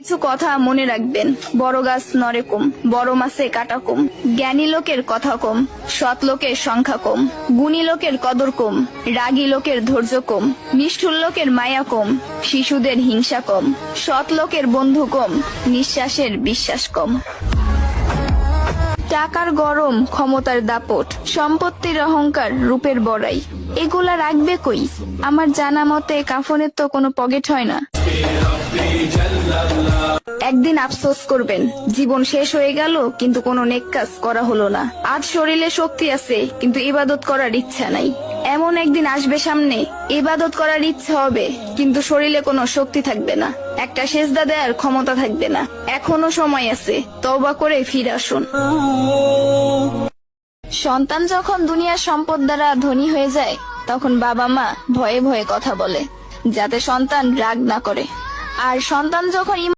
কিছু কথা মনে রাখবেন, বড় গাছ নড়ে কম, বড় মাছে কাটা কম, জ্ঞানী লোকের কথা কম, সৎ লোকের সংখ্যা কম, গুণী লোকের কদর কম, রাগী লোকের ধৈর্য কম, নিষ্ঠুর লোকের মায়া কম, শিশুদের হিংসা কম, সৎ লোকের বন্ধু কম, নিঃশ্বাসের বিশ্বাস কম। টাকার গরম, ক্ষমতার দাপট, সম্পত্তির অহংকার, রূপের বড়াই, এগুলা রাখবে কই? আমার জানা মতে কাফনের তো কোনো পকেট হয় না। একদিন আফসোস করবেন, জীবন শেষ হয়ে গেল কিন্তু কোনো নেক কাজ করা হলো না। আজ শরীরে শক্তি আছে কিন্তু ইবাদত করার ইচ্ছা নাই। এমন একদিন আসবে সামনে, ইবাদত করার ইচ্ছা হবে কিন্তু শরীরে কোনো শক্তি থাকবে না, একটা সেজদা দেওয়ার ক্ষমতা থাকবে না। এখনো সময় আছে, তওবা করে ফিরে আসুন। সন্তান যখন দুনিয়ার সম্পদ দ্বারা ধনী হয়ে যায়, তখন বাবা মা ভয়ে ভয়ে কথা বলে যাতে সন্তান রাগ না করে। আর সন্তান যখন